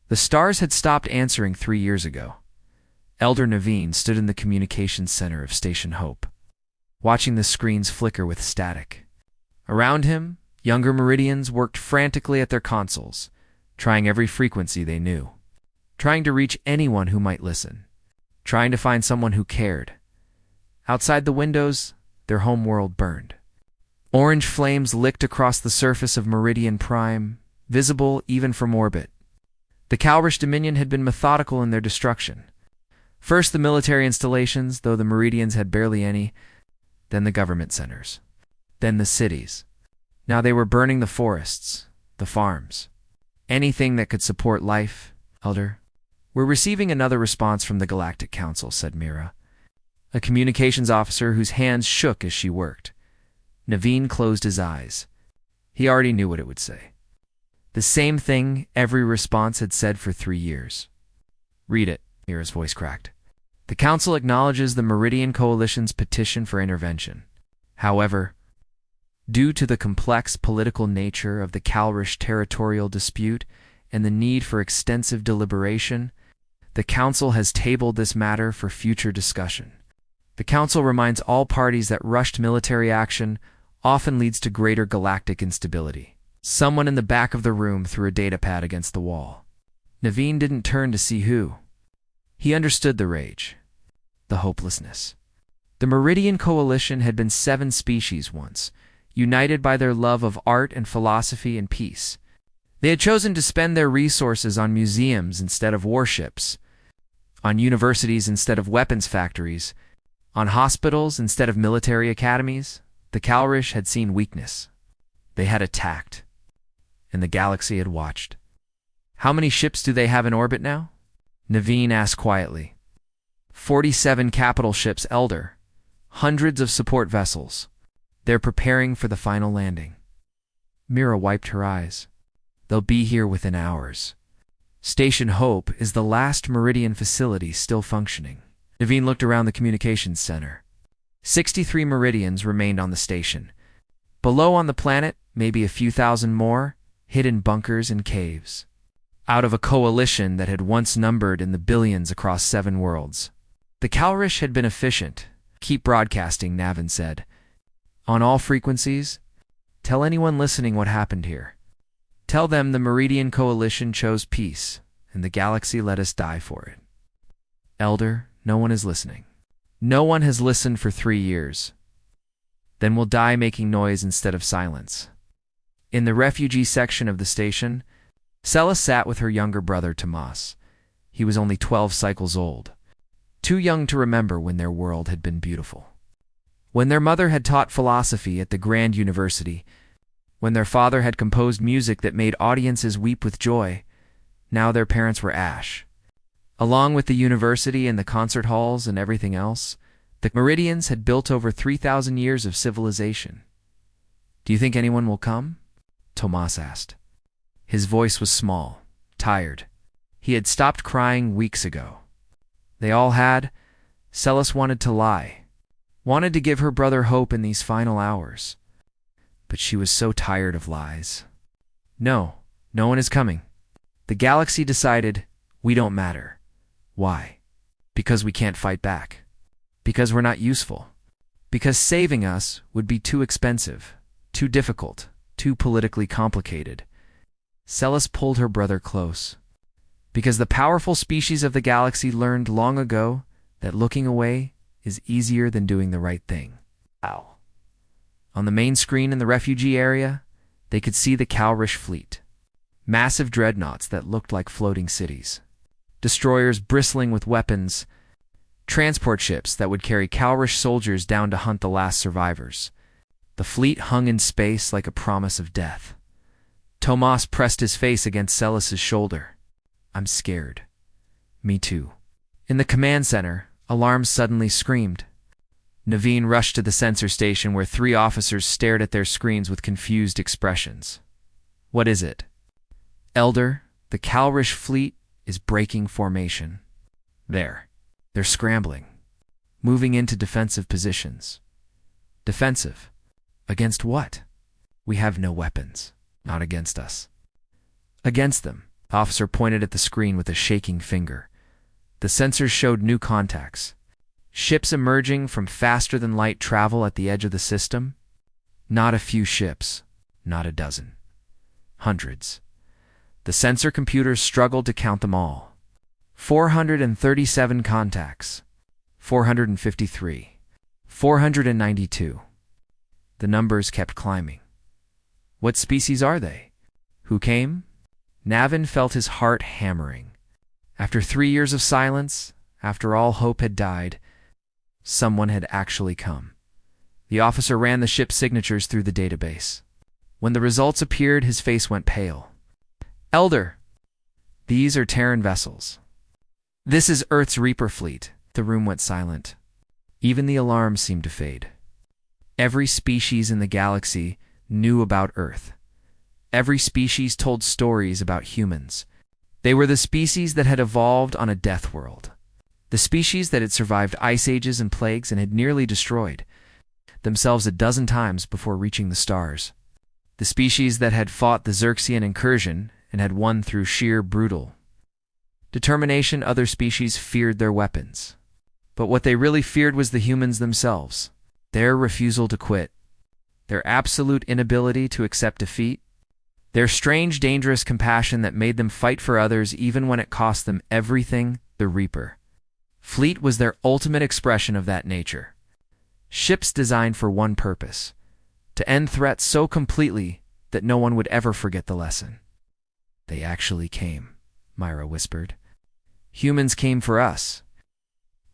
The stars had stopped answering 3 years ago. Elder Naveen stood in the communications center of Station Hope, watching the screens flicker with static. Around him, younger Meridians worked frantically at their consoles, trying every frequency they knew, trying to reach anyone who might listen, trying to find someone who cared. Outside the windows, their home world burned. Orange flames licked across the surface of Meridian Prime, visible even from orbit. The Calrish Dominion had been methodical in their destruction. First the military installations, though the Meridians had barely any, then the government centers, then the cities. Now they were burning the forests, the farms, anything that could support life, Elder. We're receiving another response from the Galactic Council, said Mira, a communications officer whose hands shook as she worked. Naveen closed his eyes. He already knew what it would say. The same thing every response had said for 3 years. Read it, Mira's voice cracked. The Council acknowledges the Meridian Coalition's petition for intervention. However, due to the complex political nature of the Calrish territorial dispute and the need for extensive deliberation, the Council has tabled this matter for future discussion. The Council reminds all parties that rushed military action often leads to greater galactic instability. Someone in the back of the room threw a datapad against the wall. Naveen didn't turn to see who. He understood the rage, the hopelessness. The Meridian Coalition had been 7 species once, united by their love of art and philosophy and peace. They had chosen to spend their resources on museums instead of warships, on universities instead of weapons factories, on hospitals instead of military academies. The Calrish had seen weakness. They had attacked, and the galaxy had watched. How many ships do they have in orbit now? Naveen asked quietly. 47 capital ships, Elder. Hundreds of support vessels. They're preparing for the final landing. Mira wiped her eyes. They'll be here within hours. Station Hope is the last Meridian facility still functioning. Naveen looked around the communications center. 63 Meridians remained on the station. Below on the planet, maybe a few thousand more, hid in bunkers and caves. Out of a coalition that had once numbered in the billions across 7 worlds. The Calrish had been efficient. Keep broadcasting, Navin said. On all frequencies, tell anyone listening what happened here. Tell them the Meridian Coalition chose peace, and the galaxy let us die for it. Elder, no one is listening. No one has listened for 3 years. Then we'll die making noise instead of silence. In the refugee section of the station, Sella sat with her younger brother, Tomas. He was only 12 cycles old, too young to remember when their world had been beautiful. When their mother had taught philosophy at the Grand University, when their father had composed music that made audiences weep with joy, now their parents were ash. Along with the university and the concert halls and everything else, the Meridians had built over 3,000 years of civilization. Do you think anyone will come? Tomas asked. His voice was small, tired. He had stopped crying weeks ago. They all had. Celis wanted to lie, wanted to give her brother hope in these final hours. But she was so tired of lies. No one is coming. The galaxy decided, we don't matter. Why? Because we can't fight back. Because we're not useful. Because saving us would be too expensive, too difficult, too politically complicated. Celis pulled her brother close. Because the powerful species of the galaxy learned long ago that looking away is easier than doing the right thing. Ow. On the main screen in the refugee area, they could see the Calrish fleet. Massive dreadnoughts that looked like floating cities. Destroyers bristling with weapons. Transport ships that would carry Calrish soldiers down to hunt the last survivors. The fleet hung in space like a promise of death. Tomas pressed his face against Celis's shoulder. I'm scared. Me too. In the command center, alarms suddenly screamed. Naveen rushed to the sensor station where 3 officers stared at their screens with confused expressions. What is it? Elder, the Calrish fleet is breaking formation. There. They're scrambling. Moving into defensive positions. Defensive? Against what? We have no weapons. Not against us. Against them. The officer pointed at the screen with a shaking finger. The sensors showed new contacts. Ships emerging from faster-than-light travel at the edge of the system. Not a few ships, not a dozen. Hundreds. The sensor computers struggled to count them all. 437 contacts. 453. 492. The numbers kept climbing. What species are they? Who came? Navin felt his heart hammering. After 3 years of silence, after all hope had died, someone had actually come. The officer ran the ship's signatures through the database. When the results appeared, his face went pale. Elder, these are Terran vessels. This is Earth's Reaper fleet. The room went silent. Even the alarms seemed to fade. Every species in the galaxy knew about Earth. Every species told stories about humans. They were the species that had evolved on a death world. The species that had survived ice ages and plagues and had nearly destroyed themselves a dozen times before reaching the stars. The species that had fought the Xerxian incursion and had won through sheer brutal determination. Other species feared their weapons. But what they really feared was the humans themselves. Their refusal to quit. Their absolute inability to accept defeat. Their strange, dangerous compassion that made them fight for others even when it cost them everything. The Reaper fleet was their ultimate expression of that nature. Ships designed for one purpose: to end threats so completely that no one would ever forget the lesson. They actually came, Myra whispered. Humans came for us.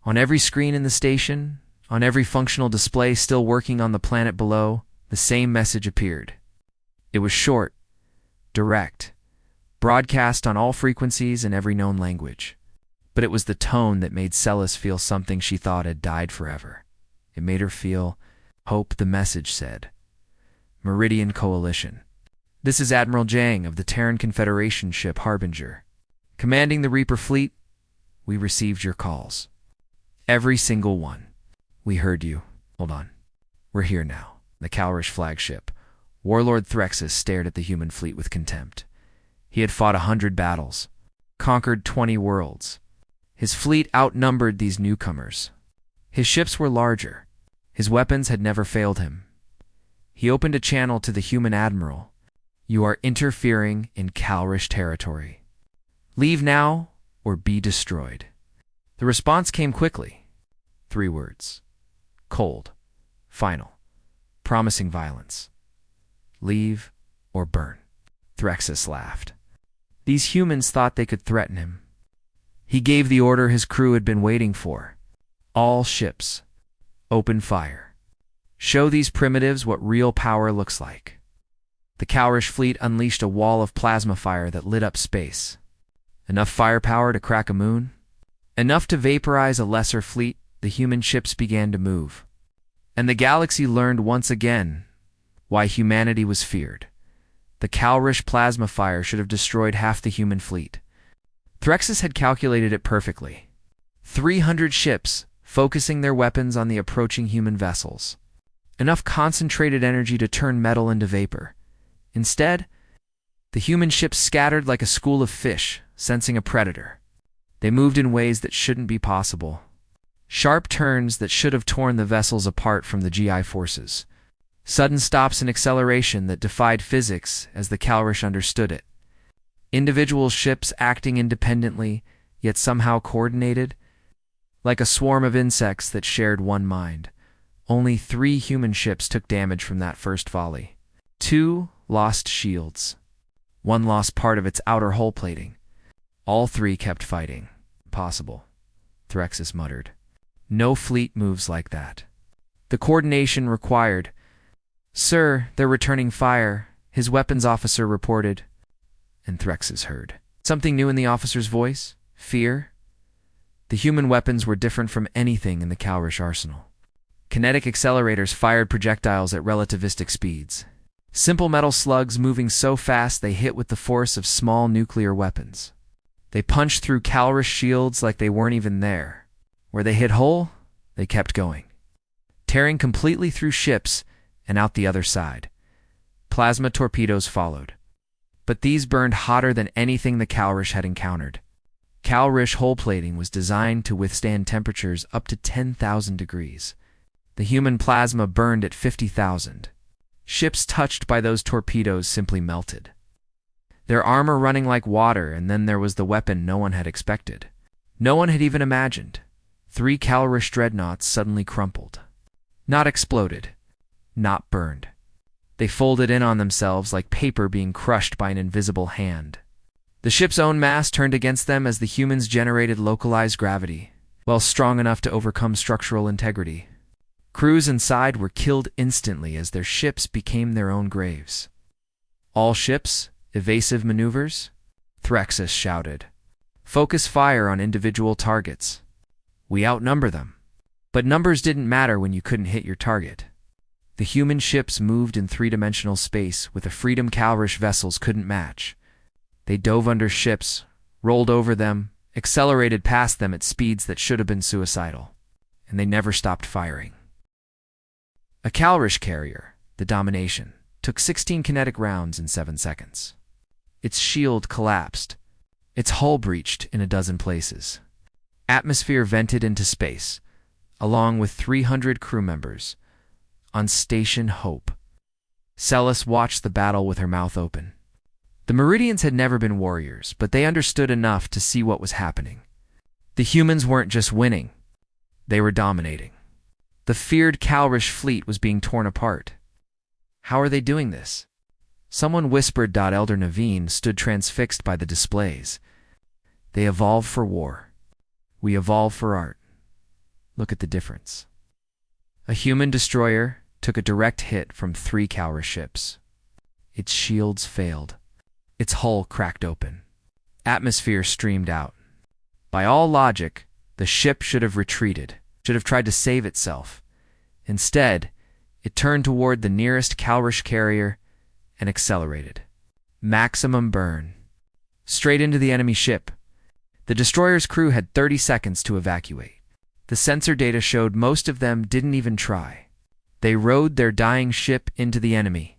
On every screen in the station, on every functional display still working on the planet below, the same message appeared. It was short, direct, broadcast on all frequencies in every known language. But it was the tone that made Celis feel something she thought had died forever. It made her feel hope. The message said, Meridian Coalition. This is Admiral Jang of the Terran Confederation ship Harbinger. Commanding the Reaper fleet, we received your calls. Every single one. We heard you. Hold on. We're here now. The Calrish flagship. Warlord Threxus stared at the human fleet with contempt. He had fought 100 battles, conquered 20 worlds. His fleet outnumbered these newcomers. His ships were larger. His weapons had never failed him. He opened a channel to the human admiral. You are interfering in Calrish territory. Leave now or be destroyed. The response came quickly. 3 words. Cold. Final. Promising violence. Leave or burn. Threxus laughed. These humans thought they could threaten him. He gave the order his crew had been waiting for. All ships. Open fire. Show these primitives what real power looks like. The Calrish fleet unleashed a wall of plasma fire that lit up space. Enough firepower to crack a moon? Enough to vaporize a lesser fleet. The human ships began to move. And the galaxy learned once again why humanity was feared. The Calrish plasma fire should have destroyed half the human fleet. Threxus had calculated it perfectly. 300 ships, focusing their weapons on the approaching human vessels. Enough concentrated energy to turn metal into vapor. Instead, the human ships scattered like a school of fish, sensing a predator. They moved in ways that shouldn't be possible. Sharp turns that should have torn the vessels apart from the GI forces. Sudden stops and acceleration that defied physics as the Calrish understood it. Individual ships acting independently, yet somehow coordinated. Like a swarm of insects that shared one mind. Only 3 human ships took damage from that first volley. 2 lost shields. 1 lost part of its outer hull plating. All 3 kept fighting. Impossible, Threxus muttered. No fleet moves like that. The coordination required. Sir, they're returning fire, his weapons officer reported. And Threxus heard something new in the officer's voice. Fear. The human weapons were different from anything in the Calrish arsenal. Kinetic accelerators fired projectiles at relativistic speeds. Simple metal slugs moving so fast they hit with the force of small nuclear weapons. They punched through Calrish shields like they weren't even there. Where they hit whole, they kept going. Tearing completely through ships and out the other side. Plasma torpedoes followed. but these burned hotter than anything the Calrish had encountered. Calrish hull plating was designed to withstand temperatures up to 10,000 degrees. The human plasma burned at 50,000. Ships touched by those torpedoes simply melted. Their armor running like water, and then there was the weapon no one had expected. No one had even imagined. 3 Calrish dreadnoughts suddenly crumpled. Not exploded. Not burned. They folded in on themselves like paper being crushed by an invisible hand. The ship's own mass turned against them as the humans generated localized gravity, well strong enough to overcome structural integrity. Crews inside were killed instantly as their ships became their own graves. All ships, evasive maneuvers? Threxus shouted. Focus fire on individual targets. We outnumber them. But numbers didn't matter when you couldn't hit your target. The human ships moved in three-dimensional space with a freedom Calrish vessels couldn't match. They dove under ships, rolled over them, accelerated past them at speeds that should have been suicidal. And they never stopped firing. A Calrish carrier, the Domination, took 16 kinetic rounds in 7 seconds. Its shield collapsed. Its hull breached in a dozen places. Atmosphere vented into space, along with 300 crew members. On Station Hope. Celis watched the battle with her mouth open. The Meridians had never been warriors, but they understood enough to see what was happening. The humans weren't just winning. They were dominating. The feared Calrish fleet was being torn apart. How are they doing this? Someone whispered. Elder Naveen stood transfixed by the displays. They evolve for war. We evolve for art. Look at the difference. A human destroyer took a direct hit from 3 Calrish ships. Its shields failed. Its hull cracked open. Atmosphere streamed out. By all logic, the ship should have retreated, should have tried to save itself. Instead, it turned toward the nearest Calrish carrier and accelerated. Maximum burn. Straight into the enemy ship. The destroyer's crew had 30 seconds to evacuate. The sensor data showed most of them didn't even try. They rode their dying ship into the enemy.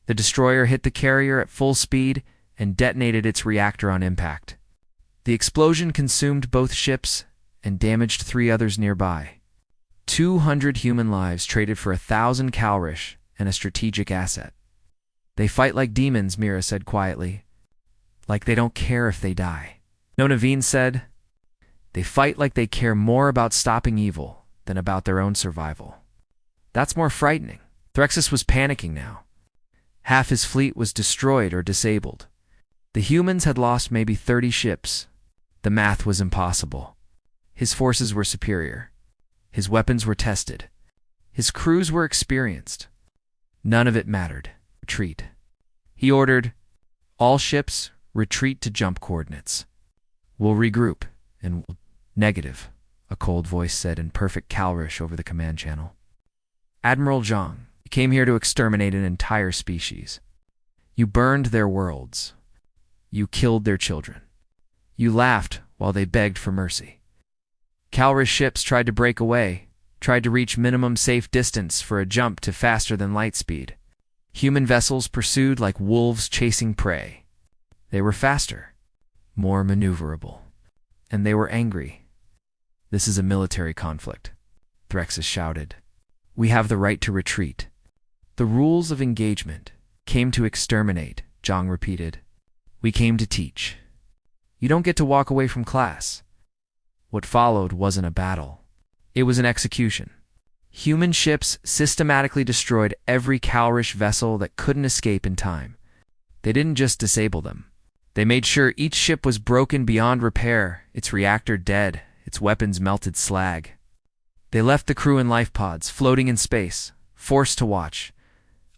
The destroyer hit the carrier at full speed and detonated its reactor on impact. The explosion consumed both ships and damaged 3 others nearby. 200 human lives traded for 1,000 Calrish and a strategic asset. They fight like demons, Mira said quietly. Like they don't care if they die. No, Naveen said. They fight like they care more about stopping evil than about their own survival. That's more frightening. Threxus was panicking now. Half his fleet was destroyed or disabled. The humans had lost maybe 30 ships. The math was impossible. His forces were superior. His weapons were tested. His crews were experienced. None of it mattered. Retreat. He ordered, all ships, retreat to jump coordinates. We'll regroup, and we'll... Negative, a cold voice said in perfect Calrish over the command channel. Admiral Zhang, you came here to exterminate an entire species. You burned their worlds. You killed their children. You laughed while they begged for mercy. Calrish ships tried to break away, tried to reach minimum safe distance for a jump to faster than light speed. Human vessels pursued like wolves chasing prey. They were faster, more maneuverable, and they were angry. This is a military conflict, Threxus shouted. We have the right to retreat. The rules of engagement came to exterminate, Zhang repeated. We came to teach. You don't get to walk away from class. What followed wasn't a battle. It was an execution. Human ships systematically destroyed every Calrish vessel that couldn't escape in time. They didn't just disable them. They made sure each ship was broken beyond repair, its reactor dead, its weapons melted slag. They left the crew in life pods, floating in space, forced to watch.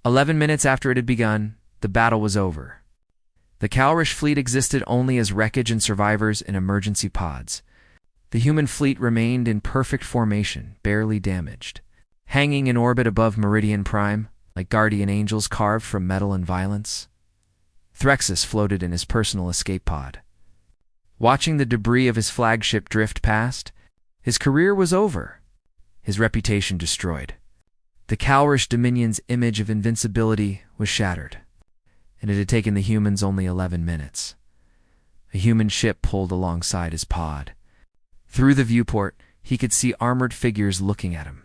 11 minutes after it had begun, the battle was over. The Calrish fleet existed only as wreckage and survivors in emergency pods. The human fleet remained in perfect formation, barely damaged, hanging in orbit above Meridian Prime, like guardian angels carved from metal and violence. Threxus floated in his personal escape pod. Watching the debris of his flagship drift past, his career was over, his reputation destroyed. The Calrish Dominion's image of invincibility was shattered. and it had taken the humans only 11 minutes. A human ship pulled alongside his pod. Through the viewport, he could see armored figures looking at him.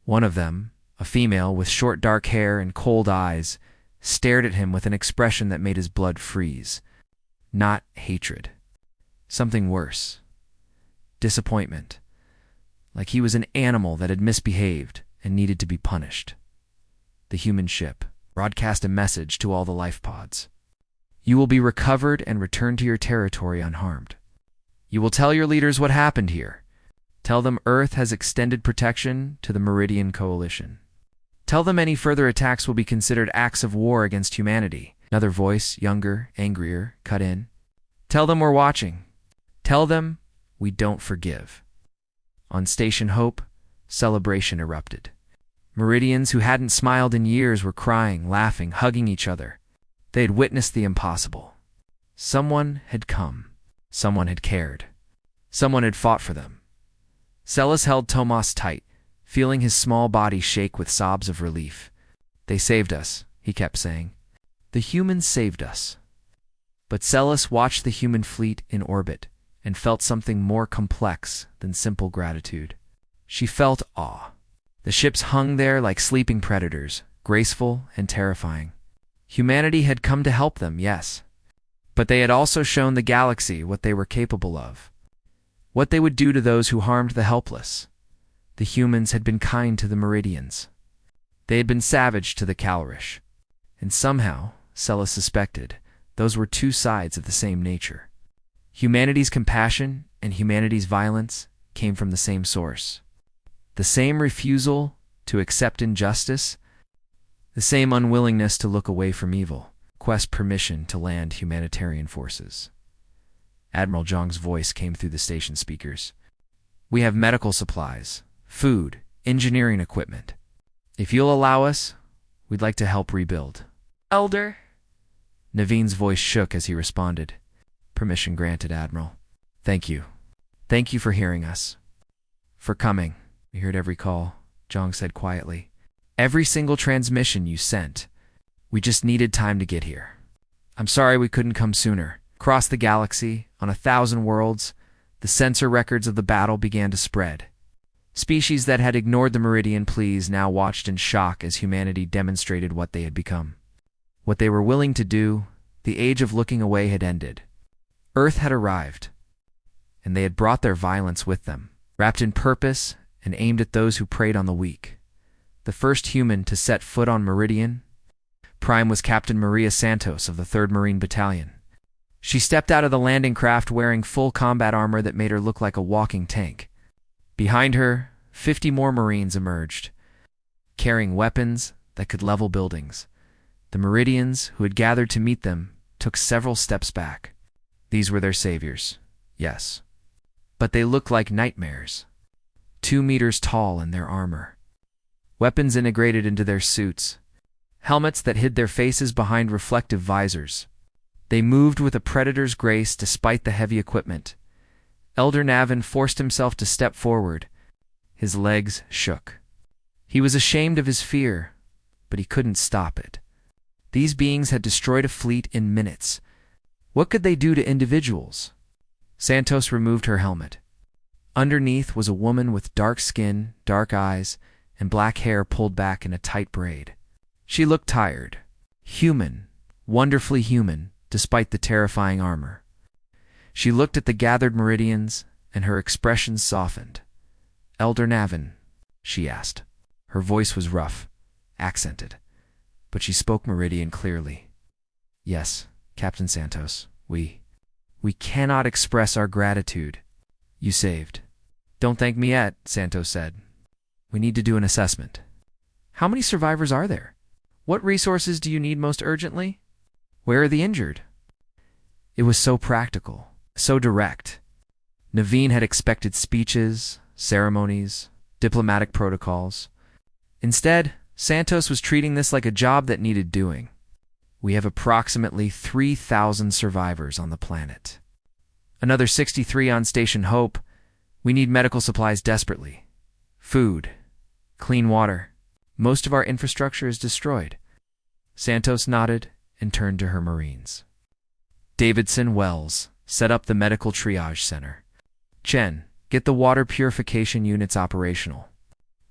One of them, a female with short dark hair and cold eyes, stared at him with an expression that made his blood freeze. Not hatred. Something worse. Disappointment. Like he was an animal that had misbehaved and needed to be punished. The human ship broadcast a message to all the life pods. You will be recovered and returned to your territory unharmed. You will tell your leaders what happened here. Tell them Earth has extended protection to the Meridian Coalition. Tell them any further attacks will be considered acts of war against humanity. Another voice, younger, angrier, cut in. Tell them we're watching. Tell them we don't forgive. On Station Hope, celebration erupted. Meridians who hadn't smiled in years were crying, laughing, hugging each other. They had witnessed the impossible. Someone had come. Someone had cared. Someone had fought for them. Celis held Tomas tight, feeling his small body shake with sobs of relief. They saved us, he kept saying. The humans saved us. But Celis watched the human fleet in orbit and felt something more complex than simple gratitude. She felt awe. The ships hung there like sleeping predators, graceful and terrifying. Humanity had come to help them, yes. But they had also shown the galaxy what they were capable of. What they would do to those who harmed the helpless. The humans had been kind to the Meridians. They had been savage to the Calrish. And somehow, Celis suspected, those were two sides of the same nature. Humanity's compassion and humanity's violence came from the same source. The same refusal to accept injustice, the same unwillingness to look away from evil, request permission to land humanitarian forces. Admiral Zhang's voice came through the station speakers. We have medical supplies, food, engineering equipment. If you'll allow us, we'd like to help rebuild. Elder? Naveen's voice shook as he responded. Permission granted, Admiral. Thank you. Thank you for hearing us. For coming. We heard every call, Zhang said quietly. Every single transmission you sent. We just needed time to get here. I'm sorry we couldn't come sooner. Across the galaxy, on 1,000 worlds, the sensor records of the battle began to spread. Species that had ignored the Meridian pleas now watched in shock as humanity demonstrated what they had become. What they were willing to do, the age of looking away had ended. Earth had arrived, and they had brought their violence with them, wrapped in purpose and aimed at those who preyed on the weak. The first human to set foot on Meridian, Prime, was Captain Maria Santos of the 3rd Marine Battalion. She stepped out of the landing craft wearing full combat armor that made her look like a walking tank. Behind her, 50 more Marines emerged, carrying weapons that could level buildings. The Meridians, who had gathered to meet them, took several steps back. These were their saviors, yes. But they looked like nightmares. 2 meters tall in their armor. Weapons integrated into their suits. Helmets that hid their faces behind reflective visors. They moved with a predator's grace despite the heavy equipment. Elder Navin forced himself to step forward. His legs shook. He was ashamed of his fear, but he couldn't stop it. These beings had destroyed a fleet in minutes. What could they do to individuals? Santos removed her helmet. Underneath was a woman with dark skin, dark eyes, and black hair pulled back in a tight braid. She looked tired. Human. Wonderfully human, despite the terrifying armor. She looked at the gathered Meridians, and her expression softened. Elder Navin, she asked. Her voice was rough, accented, but she spoke Meridian clearly. Yes, Captain Santos, we cannot express our gratitude. You saved. Don't thank me yet, Santos said. We need to do an assessment. How many survivors are there? What resources do you need most urgently? Where are the injured? It was so practical, so direct. Naveen had expected speeches, ceremonies, diplomatic protocols. Instead, Santos was treating this like a job that needed doing. We have approximately 3,000 survivors on the planet. Another 63 on Station Hope. We need medical supplies desperately. Food. Clean water. Most of our infrastructure is destroyed. Santos nodded and turned to her Marines. Davidson Wells set up the medical triage center. Chen, get the water purification units operational.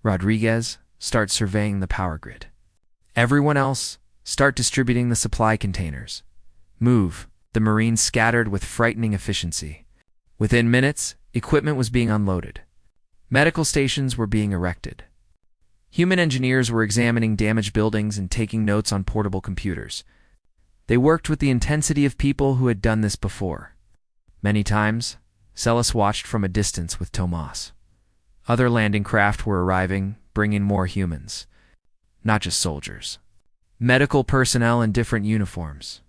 Rodriguez, start surveying the power grid. Everyone else, start distributing the supply containers. Move. The Marines scattered with frightening efficiency. Within minutes, equipment was being unloaded. Medical stations were being erected. Human engineers were examining damaged buildings and taking notes on portable computers. They worked with the intensity of people who had done this before. Many times, Celis watched from a distance with Tomas. Other landing craft were arriving, bringing more humans. Not just soldiers. Medical personnel in different uniforms.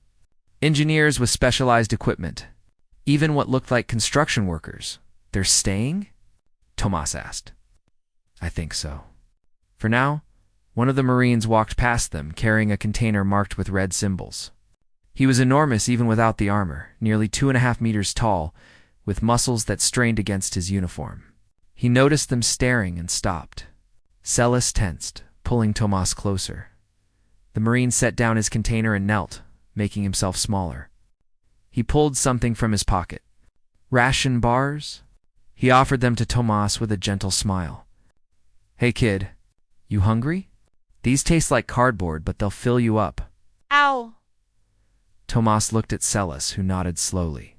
Engineers with specialized equipment. Even what looked like construction workers. They're staying? Tomas asked. I think so. For now, one of the Marines walked past them, carrying a container marked with red symbols. He was enormous even without the armor, nearly 2.5 meters tall, with muscles that strained against his uniform. He noticed them staring and stopped. Celis tensed, pulling Tomas closer. The Marine set down his container and knelt, making himself smaller. He pulled something from his pocket. Ration bars? He offered them to Tomas with a gentle smile. Hey kid, you hungry? These taste like cardboard, but they'll fill you up. Ow! Tomas looked at Celis, who nodded slowly.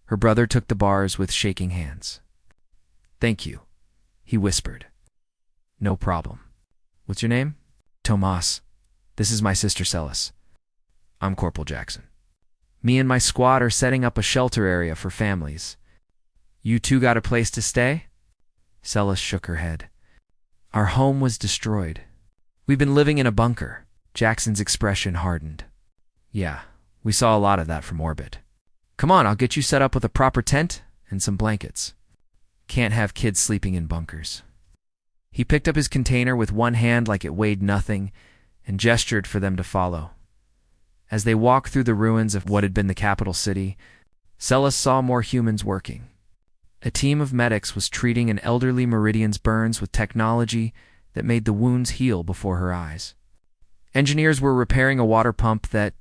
Her brother took the bars with shaking hands. Thank you, he whispered. No problem. What's your name? Tomas. This is my sister Celis. I'm Corporal Jackson. Me and my squad are setting up a shelter area for families. You two got a place to stay? Celis shook her head. Our home was destroyed. We've been living in a bunker. Jackson's expression hardened. Yeah, we saw a lot of that from orbit. Come on, I'll get you set up with a proper tent and some blankets. Can't have kids sleeping in bunkers. He picked up his container with one hand like it weighed nothing and gestured for them to follow. As they walked through the ruins of what had been the capital city, Celis saw more humans working. A team of medics was treating an elderly Meridian's burns with technology that made the wounds heal before her eyes. Engineers were repairing a water pump that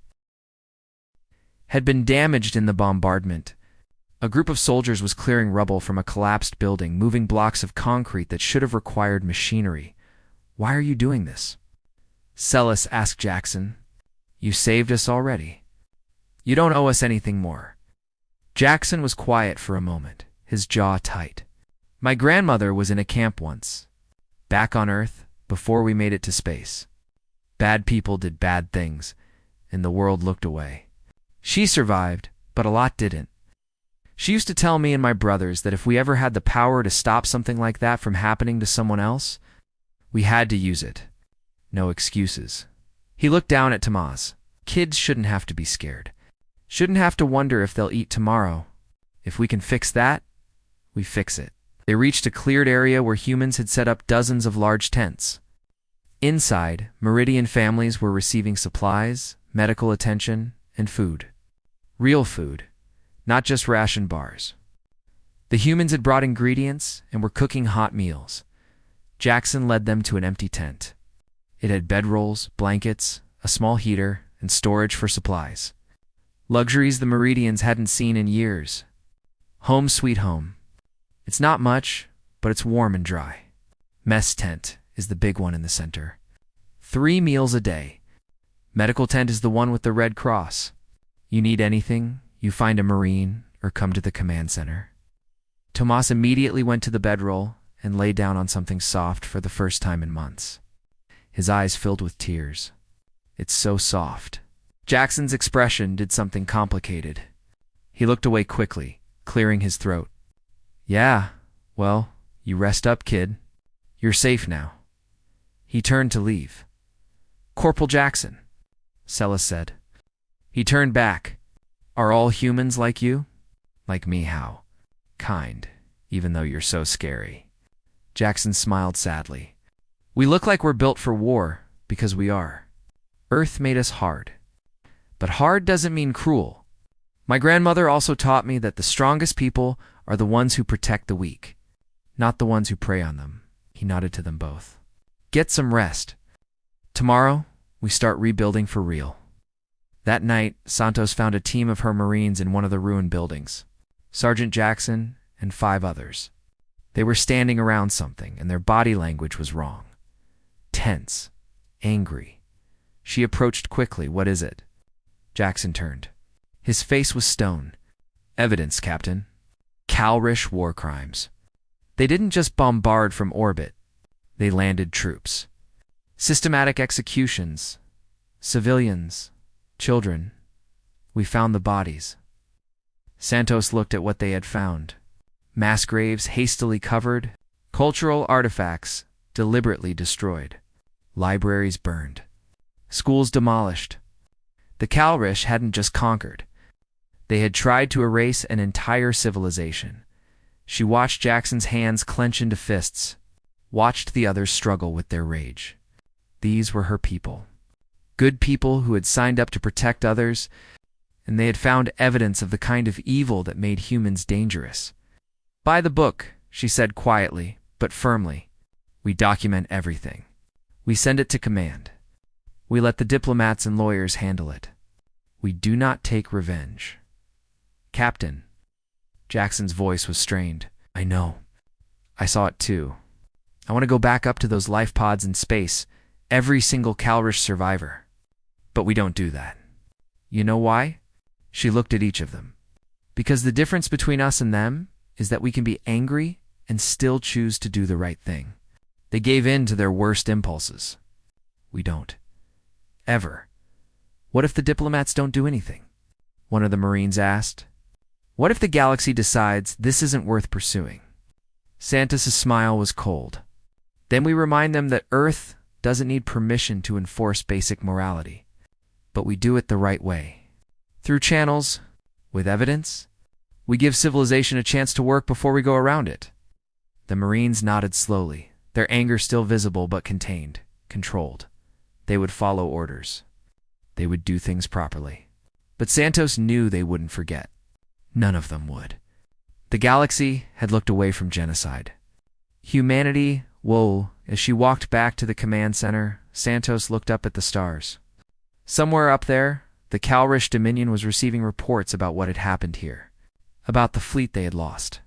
had been damaged in the bombardment. A group of soldiers was clearing rubble from a collapsed building, moving blocks of concrete that should have required machinery. Why are you doing this? Celis asked Jackson. You saved us already. You don't owe us anything more. Jackson was quiet for a moment, his jaw tight. My grandmother was in a camp once, back on Earth, before we made it to space. Bad people did bad things, and the world looked away. She survived, but a lot didn't. She used to tell me and my brothers that if we ever had the power to stop something like that from happening to someone else, we had to use it. No excuses. He looked down at Tomas. Kids shouldn't have to be scared. Shouldn't have to wonder if they'll eat tomorrow. If we can fix that, we fix it. They reached a cleared area where humans had set up dozens of large tents. Inside, Meridian families were receiving supplies, medical attention, and food. Real food, not just ration bars. The humans had brought ingredients and were cooking hot meals. Jackson led them to an empty tent. It had bedrolls, blankets, a small heater, and storage for supplies. Luxuries the Meridians hadn't seen in years. Home sweet home. It's not much, but it's warm and dry. Mess tent is the big one in the center. 3 meals a day. Medical tent is the one with the red cross. You need anything, you find a Marine or come to the command center. Tomas immediately went to the bedroll and lay down on something soft for the first time in months. His eyes filled with tears. It's so soft. Jackson's expression did something complicated. He looked away quickly, clearing his throat. Yeah, well, you rest up, kid. You're safe now. He turned to leave. Corporal Jackson, Celis said. He turned back. Are all humans like you? Like me, how? Kind, even though you're so scary. Jackson smiled sadly. We look like we're built for war, because we are. Earth made us hard. But hard doesn't mean cruel. My grandmother also taught me that the strongest people are the ones who protect the weak, not the ones who prey on them. He nodded to them both. Get some rest. Tomorrow, we start rebuilding for real. That night, Santos found a team of her Marines in one of the ruined buildings. Sergeant Jackson and 5 others. They were standing around something, and their body language was wrong. Tense. Angry. She approached quickly. "What is it?" Jackson turned. His face was stone. "Evidence, Captain. Calrish war crimes. They didn't just bombard from orbit. They landed troops. Systematic executions. Civilians. Children. We found the bodies." Santos looked at what they had found. Mass graves hastily covered, cultural artifacts deliberately destroyed, libraries burned, schools demolished. The Calrish hadn't just conquered. They had tried to erase an entire civilization. She watched Jackson's hands clench into fists, watched the others struggle with their rage. These were her people. Good people who had signed up to protect others, and they had found evidence of the kind of evil that made humans dangerous. "By the book," she said quietly, but firmly. "We document everything. We send it to command. We let the diplomats and lawyers handle it. We do not take revenge." "Captain." Jackson's voice was strained. "I know. I saw it too. I want to go back up to those life pods in space, every single Calrish survivor. But we don't do that. You know why?" She looked at each of them. "Because the difference between us and them is that we can be angry and still choose to do the right thing. They gave in to their worst impulses. We don't. Ever." "What if the diplomats don't do anything?" one of the Marines asked. "What if the galaxy decides this isn't worth pursuing?" Santos' smile was cold. "Then we remind them that Earth doesn't need permission to enforce basic morality. But we do it the right way. Through channels, with evidence, we give civilization a chance to work before we go around it." The Marines nodded slowly, their anger still visible but contained, controlled. They would follow orders. They would do things properly. But Santos knew they wouldn't forget. None of them would. The galaxy had looked away from genocide. Humanity, whoa. As she walked back to the command center, Santos looked up at the stars. Somewhere up there, the Calrish Dominion was receiving reports about what had happened here, about the fleet they had lost,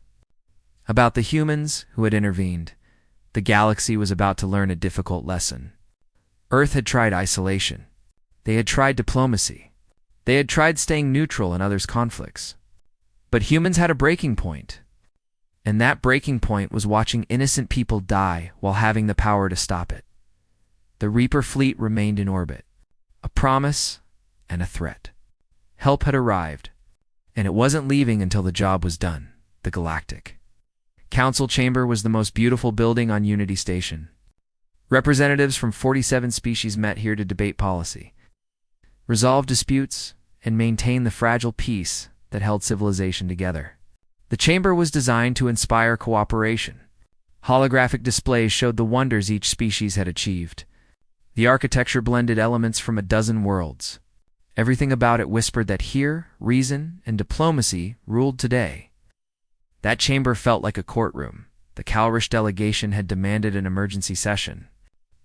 about the humans who had intervened. The galaxy was about to learn a difficult lesson. Earth had tried isolation. They had tried diplomacy. They had tried staying neutral in others' conflicts. But humans had a breaking point. And that breaking point was watching innocent people die while having the power to stop it. The Reaper fleet remained in orbit. A promise and a threat. Help had arrived, and it wasn't leaving until the job was done. The Galactic Council Chamber was the most beautiful building on Unity Station. Representatives from 47 species met here to debate policy, resolve disputes, and maintain the fragile peace that held civilization together. The chamber was designed to inspire cooperation. Holographic displays showed the wonders each species had achieved. The architecture blended elements from a dozen worlds. Everything about it whispered that here, reason and diplomacy ruled today. That chamber felt like a courtroom. The Calrish delegation had demanded an emergency session.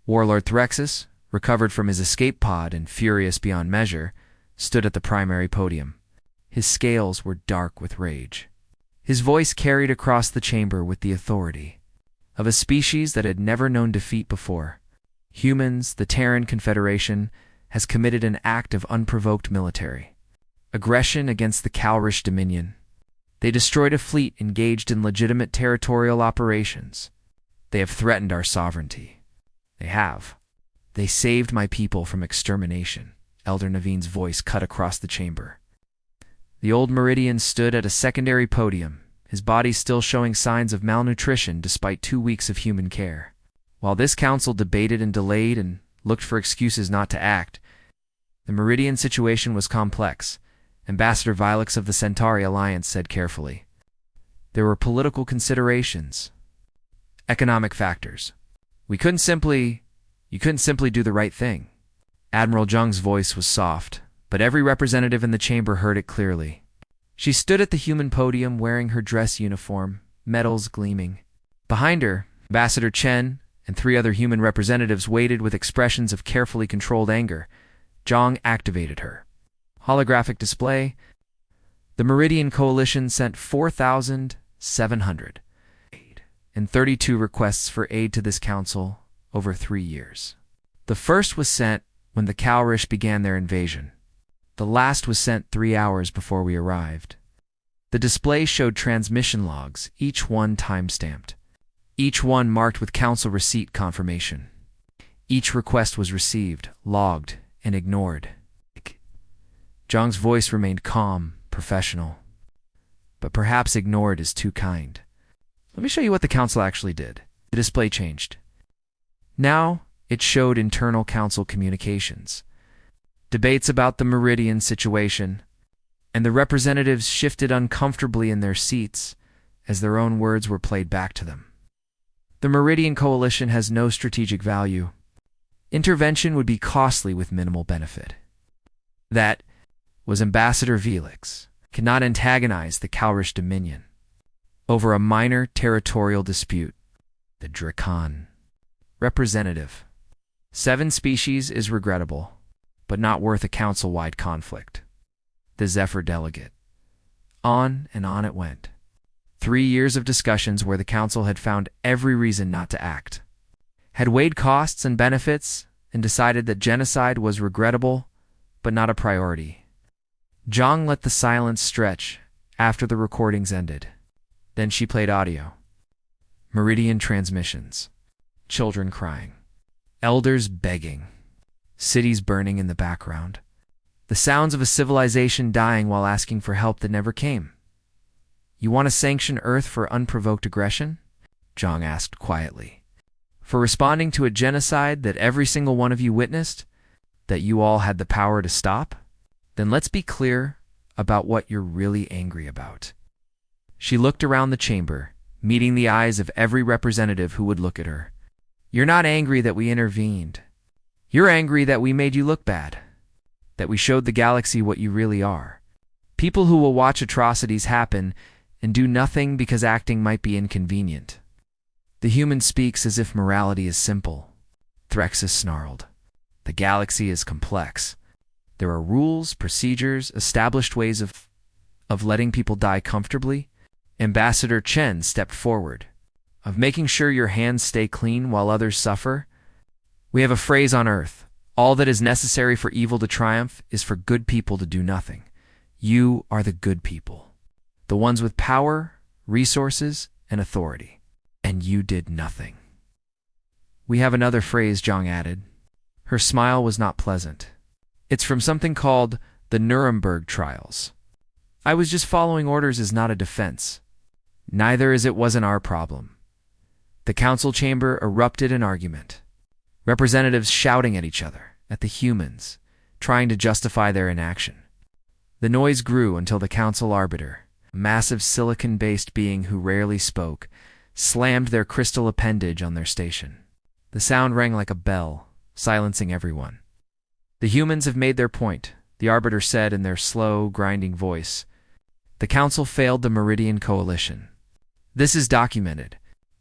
Warlord Threxus, recovered from his escape pod and furious beyond measure, stood at the primary podium. His scales were dark with rage. His voice carried across the chamber with the authority of a species that had never known defeat before. Humans, the Terran Confederation, has committed an act of unprovoked military aggression against the Calrish Dominion. They destroyed a fleet engaged in legitimate territorial operations. They have threatened our sovereignty. They have. They saved my people from extermination. Elder Naveen's voice cut across the chamber. The old Meridian stood at a secondary podium, his body still showing signs of malnutrition despite 2 weeks of human care. While this council debated and delayed and looked for excuses not to act, the Meridian situation was complex. Ambassador Vilux of the Centauri Alliance said carefully. There were political considerations, economic factors. You couldn't simply do the right thing. Admiral Jung's voice was soft, but every representative in the chamber heard it clearly. She stood at the human podium wearing her dress uniform, medals gleaming. Behind her, Ambassador Chen and 3 other human representatives waited with expressions of carefully controlled anger. Zhang activated her. Holographic display. The Meridian Coalition sent 4,732 requests for aid to this council over 3 years. The first was sent when the Kalrish began their invasion. The last was sent 3 hours before we arrived. The display showed transmission logs, each one time-stamped. Each one marked with council receipt confirmation. Each request was received, logged, and ignored. Zhang's voice remained calm, professional. But perhaps ignored is too kind. Let me show you what the council actually did. The display changed. Now, it showed internal council communications, debates about the Meridian situation, and the representatives shifted uncomfortably in their seats as their own words were played back to them. The Meridian Coalition has no strategic value. Intervention would be costly with minimal benefit. That was Ambassador Velix, cannot antagonize the Kalrish Dominion over a minor territorial dispute. The Dracan representative. 7 species is regrettable, but not worth a council-wide conflict. The Zephyr delegate. On and on it went. 3 years of discussions where the council had found every reason not to act, had weighed costs and benefits, and decided that genocide was regrettable, but not a priority. Zhang let the silence stretch after the recordings ended. Then she played audio. Meridian transmissions. Children crying. Elders begging. Cities burning in the background. The sounds of a civilization dying while asking for help that never came. You want to sanction Earth for unprovoked aggression? Zhang asked quietly. For responding to a genocide that every single one of you witnessed? That you all had the power to stop? Then let's be clear about what you're really angry about. She looked around the chamber, meeting the eyes of every representative who would look at her. You're not angry that we intervened. You're angry that we made you look bad. That we showed the galaxy what you really are. People who will watch atrocities happen and do nothing because acting might be inconvenient. The human speaks as if morality is simple. Threxus snarled. The galaxy is complex. There are rules, procedures, established ways of letting people die comfortably. Ambassador Chen stepped forward. Of making sure your hands stay clean while others suffer. We have a phrase on Earth. All that is necessary for evil to triumph is for good people to do nothing. You are the good people. The ones with power, resources, and authority. And you did nothing. We have another phrase, Zhang added. Her smile was not pleasant. It's from something called the Nuremberg trials. I was just following orders is not a defense. Neither is it wasn't our problem. The council chamber erupted in argument. Representatives shouting at each other, at the humans, trying to justify their inaction. The noise grew until the council arbiter, a massive silicon-based being who rarely spoke, slammed their crystal appendage on their station. The sound rang like a bell, silencing everyone. The humans have made their point, the arbiter said in their slow, grinding voice. The council failed the Meridian Coalition. This is documented.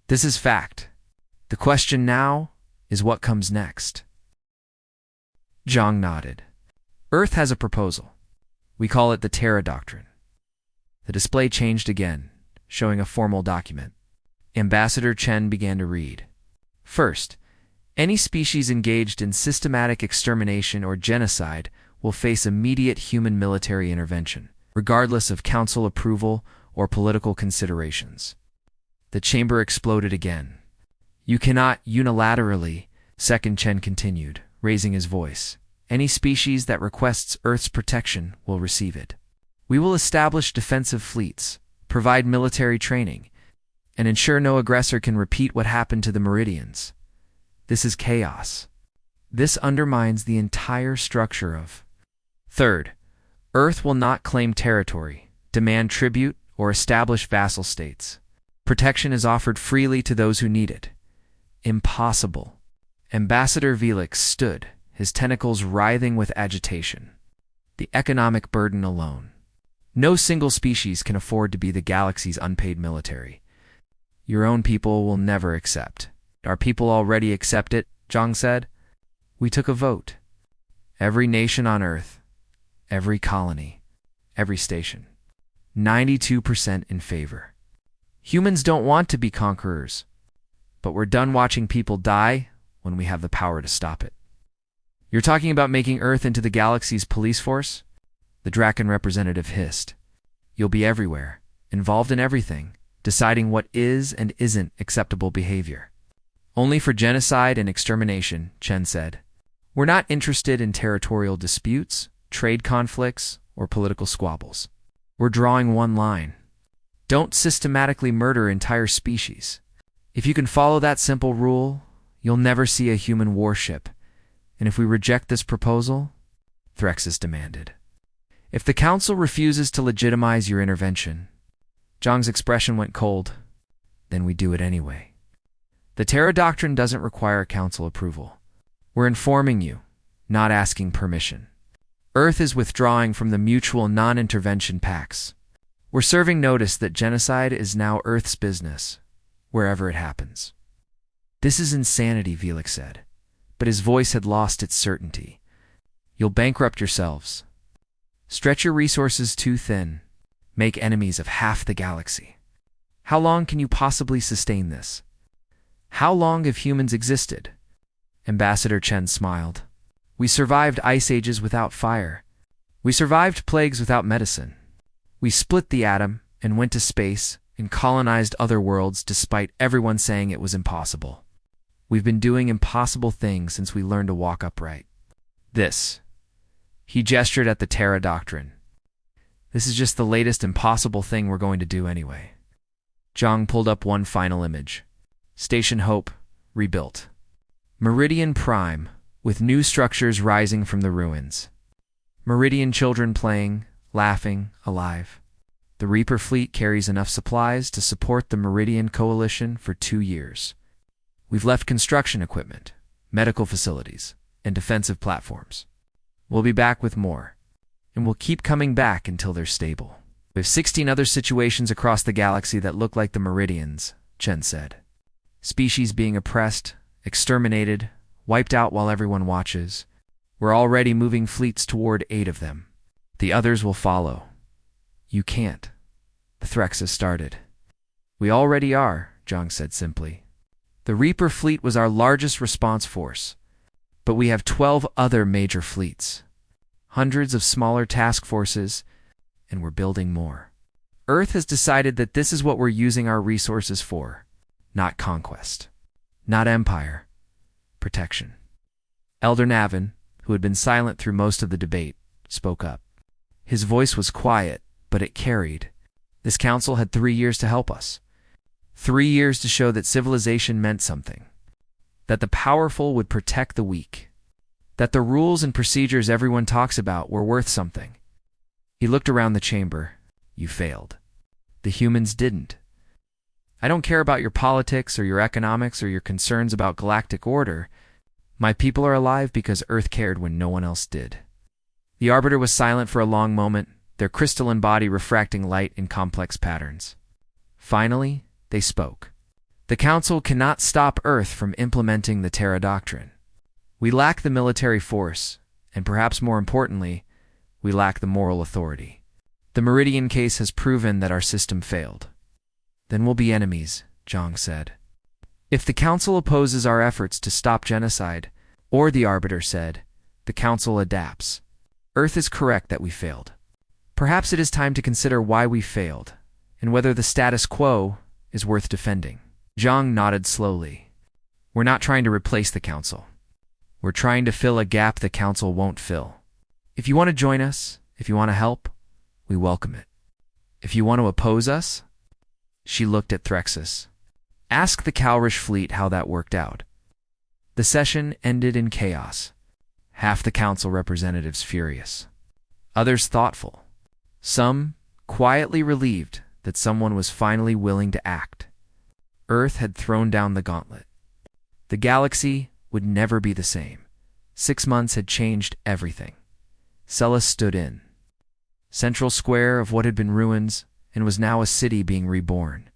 This is fact. The question now is what comes next. Zhang nodded. Earth has a proposal. We call it the Terra Doctrine. The display changed again, showing a formal document. Ambassador Chen began to read. First, any species engaged in systematic extermination or genocide will face immediate human military intervention, regardless of council approval or political considerations. The chamber exploded again. You cannot unilaterally, Second Chen continued, raising his voice. Any species that requests Earth's protection will receive it. We will establish defensive fleets, provide military training, and ensure no aggressor can repeat what happened to the Meridians. This is chaos. This undermines the entire structure of. Third, Earth will not claim territory, demand tribute, or establish vassal states. Protection is offered freely to those who need it. Impossible. Ambassador Velix stood, his tentacles writhing with agitation. The economic burden alone. No single species can afford to be the galaxy's unpaid military. Your own people will never accept. Our people already accept it, Zhang said. We took a vote. Every nation on Earth, every colony, every station. 92% in favor. Humans don't want to be conquerors, but we're done watching people die when we have the power to stop it. You're talking about making Earth into the galaxy's police force? The Draken representative hissed. You'll be everywhere, involved in everything, deciding what is and isn't acceptable behavior. Only for genocide and extermination, Chen said. We're not interested in territorial disputes, trade conflicts, or political squabbles. We're drawing one line. Don't systematically murder entire species. If you can follow that simple rule, you'll never see a human warship. And if we reject this proposal, Threxus demanded. If the Council refuses to legitimize your intervention, Zhang's expression went cold, then we do it anyway. The Terra Doctrine doesn't require Council approval. We're informing you, not asking permission. Earth is withdrawing from the mutual non-intervention pacts. We're serving notice that genocide is now Earth's business, wherever it happens. This is insanity, Velix said, but his voice had lost its certainty. You'll bankrupt yourselves. Stretch your resources too thin. Make enemies of half the galaxy. How long can you possibly sustain this? How long have humans existed? Ambassador Chen smiled. We survived ice ages without fire. We survived plagues without medicine. We split the atom and went to space and colonized other worlds despite everyone saying it was impossible. We've been doing impossible things since we learned to walk upright. He gestured at the Terra Doctrine. This is just the latest impossible thing we're going to do anyway. Zhang pulled up one final image. Station Hope, rebuilt. Meridian Prime, with new structures rising from the ruins. Meridian children playing, laughing, alive. The Reaper fleet carries enough supplies to support the Meridian Coalition for 2 years. We've left construction equipment, medical facilities, and defensive platforms. We'll be back with more, and we'll keep coming back until they're stable. We have 16 other situations across the galaxy that look like the Meridians, Chen said. Species being oppressed, exterminated, wiped out while everyone watches. We're already moving fleets toward 8 of them. The others will follow. You can't. The Threxus started. We already are, Zhang said simply. The Reaper fleet was our largest response force, but we have 12 other major fleets, hundreds of smaller task forces, and we're building more. Earth has decided that this is what we're using our resources for, not conquest, not empire, protection. Elder Navin, who had been silent through most of the debate, spoke up. His voice was quiet, but it carried. This council had 3 years to help us. 3 years to show that civilization meant something. That the powerful would protect the weak. That the rules and procedures everyone talks about were worth something. He looked around the chamber. You failed. The humans didn't. I don't care about your politics or your economics or your concerns about galactic order. My people are alive because Earth cared when no one else did. The Arbiter was silent for a long moment, their crystalline body refracting light in complex patterns. Finally, they spoke. The Council cannot stop Earth from implementing the Terra Doctrine. We lack the military force, and perhaps more importantly, we lack the moral authority. The Meridian case has proven that our system failed. Then we'll be enemies, Zhang said. If the Council opposes our efforts to stop genocide, or the Arbiter said, the Council adapts. Earth is correct that we failed. Perhaps it is time to consider why we failed, and whether the status quo is worth defending. Zhang nodded slowly. We're not trying to replace the Council. We're trying to fill a gap the Council won't fill. If you want to join us, if you want to help, we welcome it. If you want to oppose us, she looked at Threxus. Ask the Calrish fleet how that worked out. The session ended in chaos. Half the Council representatives furious. Others thoughtful. Some quietly relieved that someone was finally willing to act. Earth had thrown down the gauntlet. The galaxy would never be the same. 6 months had changed everything. Celis stood in. Central square of what had been ruins and was now a city being reborn.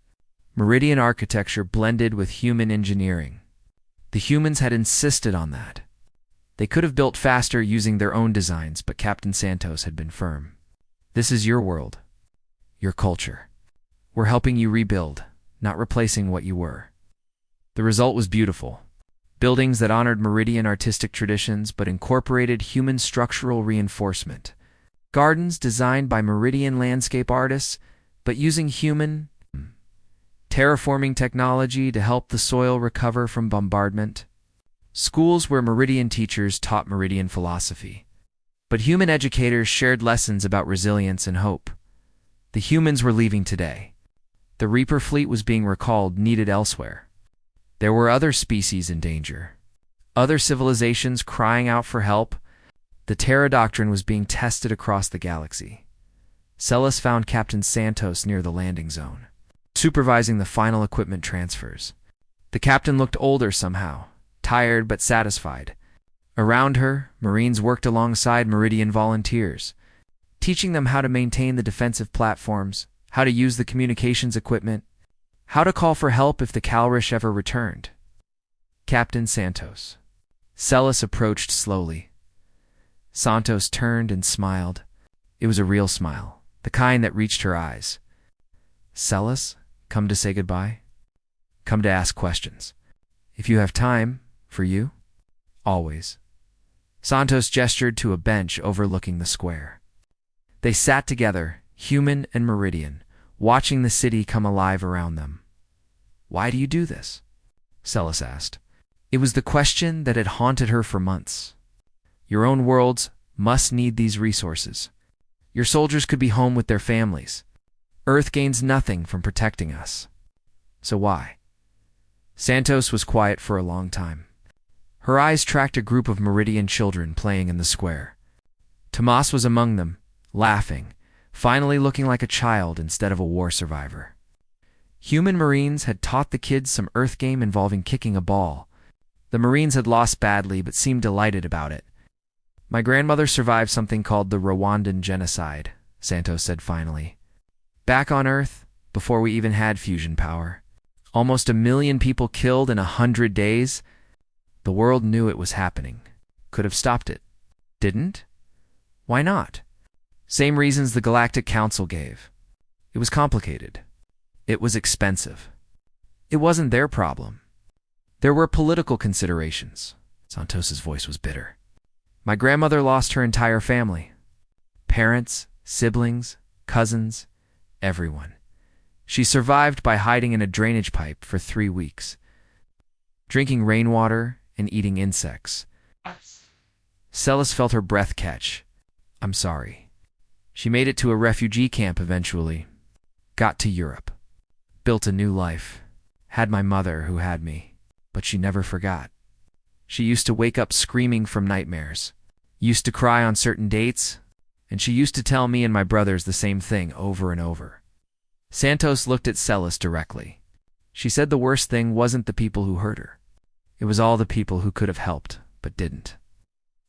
Meridian architecture blended with human engineering. The humans had insisted on that. They could have built faster using their own designs, but Captain Santos had been firm. This is your world, your culture. We're helping you rebuild, not replacing what you were. The result was beautiful. Buildings that honored Meridian artistic traditions but incorporated human structural reinforcement. Gardens designed by Meridian landscape artists, but using human terraforming technology to help the soil recover from bombardment. Schools where Meridian teachers taught Meridian philosophy, but human educators shared lessons about resilience and hope. The humans were leaving today. The Reaper fleet was being recalled, needed elsewhere. There were other species in danger, other civilizations crying out for help. The Terra Doctrine was being tested across the galaxy. Celis found Captain Santos near the landing zone, supervising the final equipment transfers. The captain looked older somehow, tired but satisfied. Around her, Marines worked alongside Meridian volunteers, teaching them how to maintain the defensive platforms, how to use the communications equipment, how to call for help if the Calrish ever returned. Captain Santos. Celis approached slowly. Santos turned and smiled. It was a real smile, the kind that reached her eyes. Celis, come to say goodbye? Come to ask questions. If you have time, for you? Always. Santos gestured to a bench overlooking the square. They sat together, human and Meridian, watching the city come alive around them. Why do you do this? Celis asked. It was the question that had haunted her for months. Your own worlds must need these resources. Your soldiers could be home with their families. Earth gains nothing from protecting us. So why? Santos was quiet for a long time. Her eyes tracked a group of Meridian children playing in the square. Tomas was among them, laughing, finally looking like a child instead of a war survivor. Human Marines had taught the kids some Earth game involving kicking a ball. The Marines had lost badly but seemed delighted about it. My grandmother survived something called the Rwandan genocide, Santos said finally. Back on Earth, before we even had fusion power. Almost 1 million people killed in 100 days. The world knew it was happening. Could have stopped it. Didn't? Why not? Same reasons the Galactic Council gave. It was complicated. It was expensive. It wasn't their problem. There were political considerations. Santos's voice was bitter. My grandmother lost her entire family. Parents, siblings, cousins, everyone. She survived by hiding in a drainage pipe for 3 weeks, drinking rainwater and eating insects. Celis felt her breath catch. I'm sorry. She made it to a refugee camp eventually. Got to Europe. Built a new life. Had my mother who had me. But she never forgot. She used to wake up screaming from nightmares. Used to cry on certain dates. And she used to tell me and my brothers the same thing over and over. Santos looked at Celis directly. She said the worst thing wasn't the people who hurt her. It was all the people who could have helped, but didn't.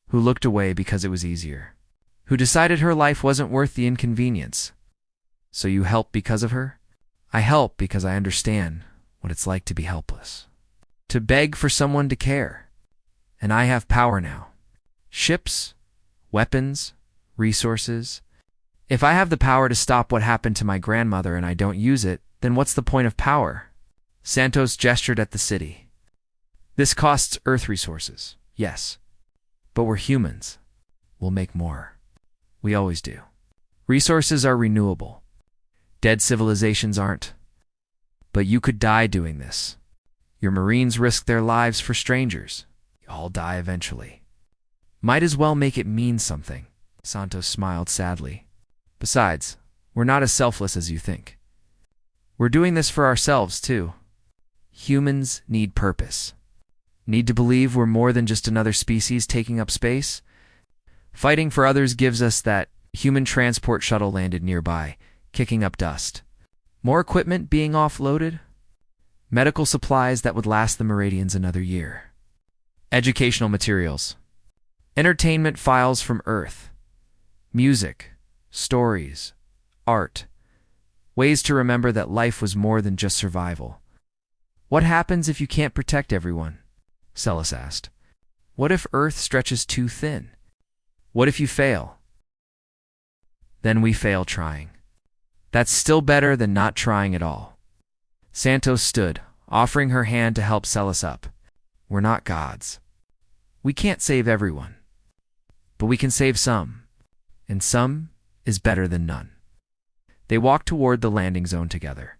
Who looked away because it was easier. Who decided her life wasn't worth the inconvenience. So you help because of her? I help because I understand what it's like to be helpless. To beg for someone to care. And I have power now. Ships, weapons, resources. If I have the power to stop what happened to my grandmother and I don't use it, then what's the point of power? Santos gestured at the city. This costs Earth resources, yes. But we're humans. We'll make more. We always do. Resources are renewable. Dead civilizations aren't. But you could die doing this. Your Marines risk their lives for strangers. You all die eventually. Might as well make it mean something. Santos smiled sadly. Besides, we're not as selfless as you think. We're doing this for ourselves, too. Humans need purpose. Need to believe we're more than just another species taking up space. Fighting for others gives us that. Human transport shuttle landed nearby, kicking up dust. More equipment being offloaded. Medical supplies that would last the Meridians another year. Educational materials. Entertainment files from Earth. Music, stories, art. Ways to remember that life was more than just survival. What happens if you can't protect everyone? Celis asked. What if Earth stretches too thin? What if you fail? Then we fail trying. That's still better than not trying at all. Santos stood, offering her hand to help Celis up. We're not gods. We can't save everyone. But we can save some. And some is better than none. They walked toward the landing zone together.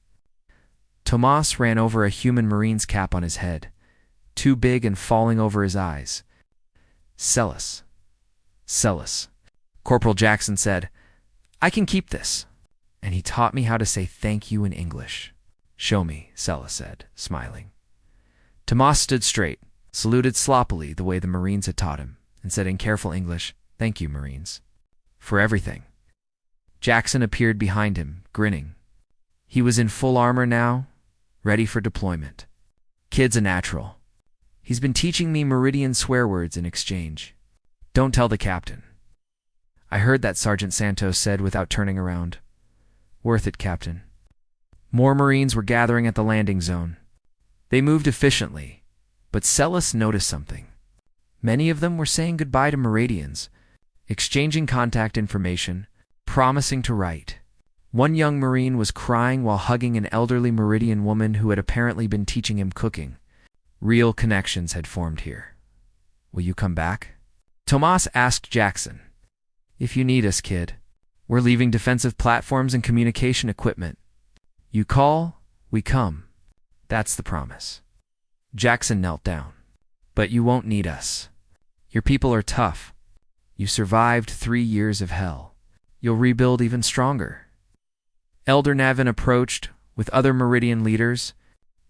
Tomas ran over a human marine's cap on his head, too big and falling over his eyes. Celis. Celis. Corporal Jackson said, I can keep this. And he taught me how to say thank you in English. Show me, Celis said, smiling. Tomas stood straight, saluted sloppily the way the Marines had taught him, and said in careful English, Thank you, Marines. For everything. Jackson appeared behind him, grinning. He was in full armor now, ready for deployment. Kid's a natural. He's been teaching me Meridian swear words in exchange. Don't tell the captain. I heard that, Sergeant Santos said without turning around. Worth it, Captain. More Marines were gathering at the landing zone. They moved efficiently, but Celis noticed something. Many of them were saying goodbye to Meridians, exchanging contact information, promising to write. One young Marine was crying while hugging an elderly Meridian woman who had apparently been teaching him cooking. Real connections had formed here. Will you come back? Tomas asked Jackson. If you need us, kid. We're leaving defensive platforms and communication equipment. You call, we come. That's the promise. Jackson knelt down. But you won't need us. Your people are tough. You survived 3 years of hell. You'll rebuild even stronger. Elder Navin approached, with other Meridian leaders.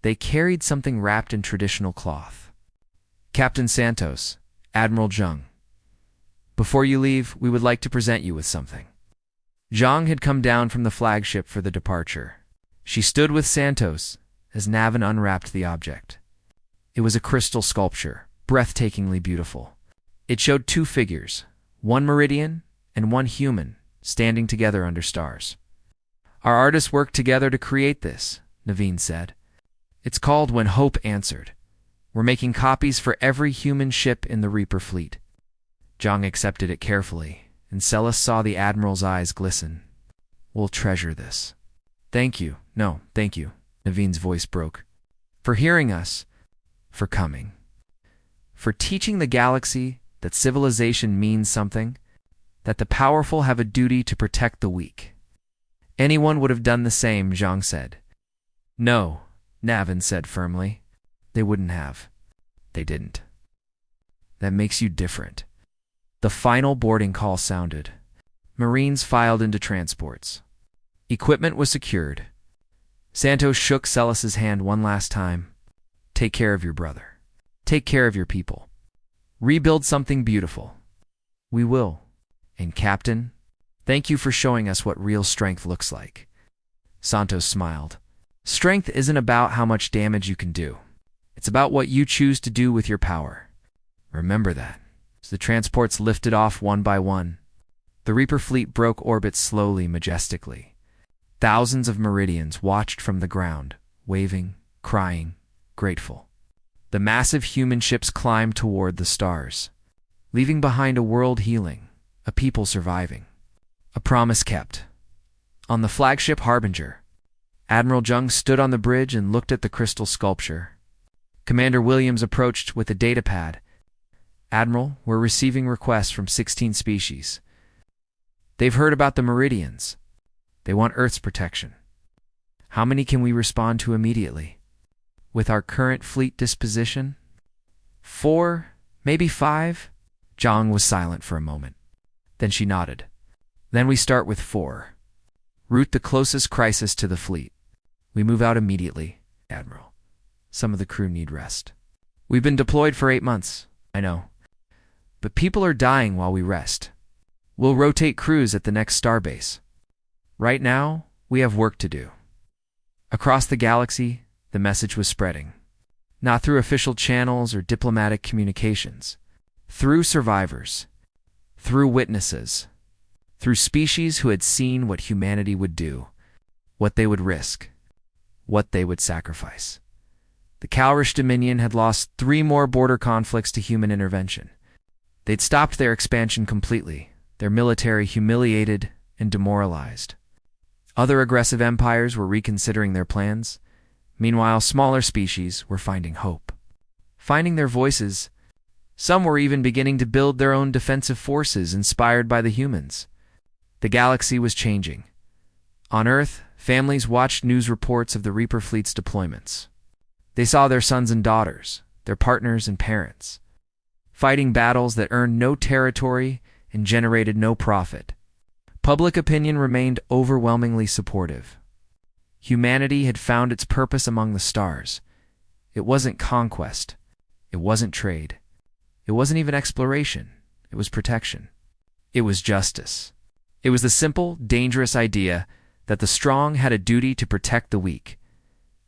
They carried something wrapped in traditional cloth. Captain Santos, Admiral Zhang. Before you leave, we would like to present you with something. Zhang had come down from the flagship for the departure. She stood with Santos as Navin unwrapped the object. It was a crystal sculpture, breathtakingly beautiful. It showed 2 figures, one Meridian and one human, standing together under stars. Our artists worked together to create this, Navin said. It's called When Hope Answered. We're making copies for every human ship in the Reaper fleet. Zhang accepted it carefully, and Celis saw the Admiral's eyes glisten. We'll treasure this. Thank you. No, thank you. Navin's voice broke. For hearing us. For coming. For teaching the galaxy that civilization means something, that the powerful have a duty to protect the weak. Anyone would have done the same, Zhang said. No, Navin said firmly. They wouldn't have. They didn't. That makes you different. The final boarding call sounded. Marines filed into transports. Equipment was secured. Santos shook Celis's hand one last time. Take care of your brother. Take care of your people. Rebuild something beautiful. We will. And Captain, thank you for showing us what real strength looks like. Santos smiled. Strength isn't about how much damage you can do. It's about what you choose to do with your power. Remember that. As the transports lifted off one by one, the Reaper fleet broke orbit slowly, majestically. Thousands of Meridians watched from the ground, waving, crying, grateful. The massive human ships climbed toward the stars, leaving behind a world healing, a people surviving. A promise kept. On the flagship Harbinger, Admiral Zhang stood on the bridge and looked at the crystal sculpture. Commander Williams approached with a datapad. Admiral, we're receiving requests from 16 species. They've heard about the Meridians. They want Earth's protection. How many can we respond to immediately? With our current fleet disposition? 4, maybe 5? Zhang was silent for a moment. Then she nodded. Then we start with 4. Route the closest crisis to the fleet. We move out immediately, Admiral. Some of the crew need rest. We've been deployed for 8 months, I know. But people are dying while we rest. We'll rotate crews at the next starbase. Right now, we have work to do. Across the galaxy, the message was spreading. Not through official channels or diplomatic communications. Through survivors. Through witnesses. Through species who had seen what humanity would do. What they would risk. What they would sacrifice. The Calrish Dominion had lost 3 more border conflicts to human intervention. They'd stopped their expansion completely, their military humiliated and demoralized. Other aggressive empires were reconsidering their plans. Meanwhile, smaller species were finding hope, finding their voices. Some were even beginning to build their own defensive forces inspired by the humans. The galaxy was changing. On Earth, families watched news reports of the Reaper fleet's deployments. They saw their sons and daughters, their partners and parents, fighting battles that earned no territory and generated no profit. Public opinion remained overwhelmingly supportive. Humanity had found its purpose among the stars. It wasn't conquest. It wasn't trade. It wasn't even exploration. It was protection. It was justice. It was the simple, dangerous idea that the strong had a duty to protect the weak.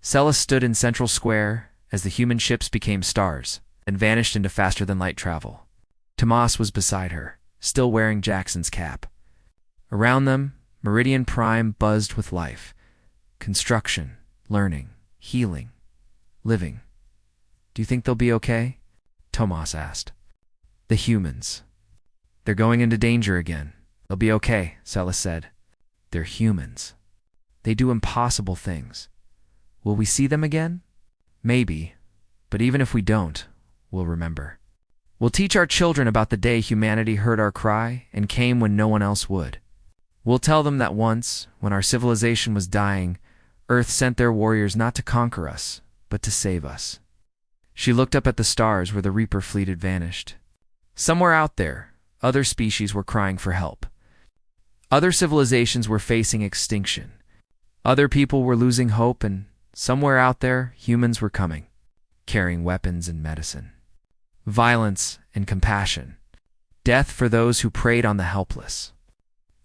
Celis stood in Central Square as the human ships became stars and vanished into faster-than-light travel. Tomas was beside her, still wearing Jackson's cap. Around them, Meridian Prime buzzed with life. Construction, learning, healing, living. "Do you think they'll be okay?" Tomas asked. "The humans. They're going into danger again. They'll be okay," Celis said. "They're humans. They do impossible things. Will we see them again? Maybe, but even if we don't, we'll remember. We'll teach our children about the day humanity heard our cry and came when no one else would. We'll tell them that once, when our civilization was dying, Earth sent their warriors not to conquer us, but to save us." She looked up at the stars where the Reaper fleet had vanished. Somewhere out there, other species were crying for help. Other civilizations were facing extinction. Other people were losing hope, and somewhere out there, humans were coming, carrying weapons and medicine. Violence and compassion. Death for those who preyed on the helpless.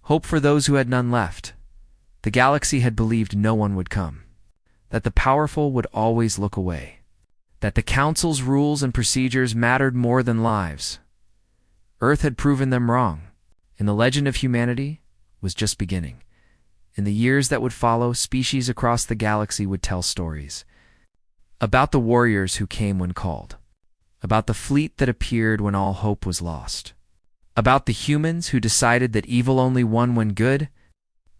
Hope for those who had none left. The galaxy had believed no one would come, that the powerful would always look away, that the Council's rules and procedures mattered more than lives. Earth had proven them wrong, and the legend of humanity was just beginning. In the years that would follow, species across the galaxy would tell stories about the warriors who came when called, about the fleet that appeared when all hope was lost, about the humans who decided that evil only won when good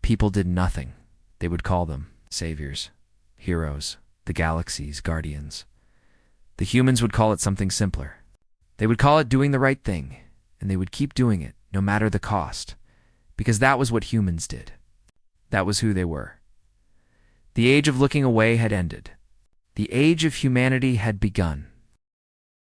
people did nothing. They would call them saviors, heroes, the galaxy's guardians. The humans would call it something simpler. They would call it doing the right thing, and they would keep doing it no matter the cost, because that was what humans did. That was who they were. The age of looking away had ended. The age of humanity had begun.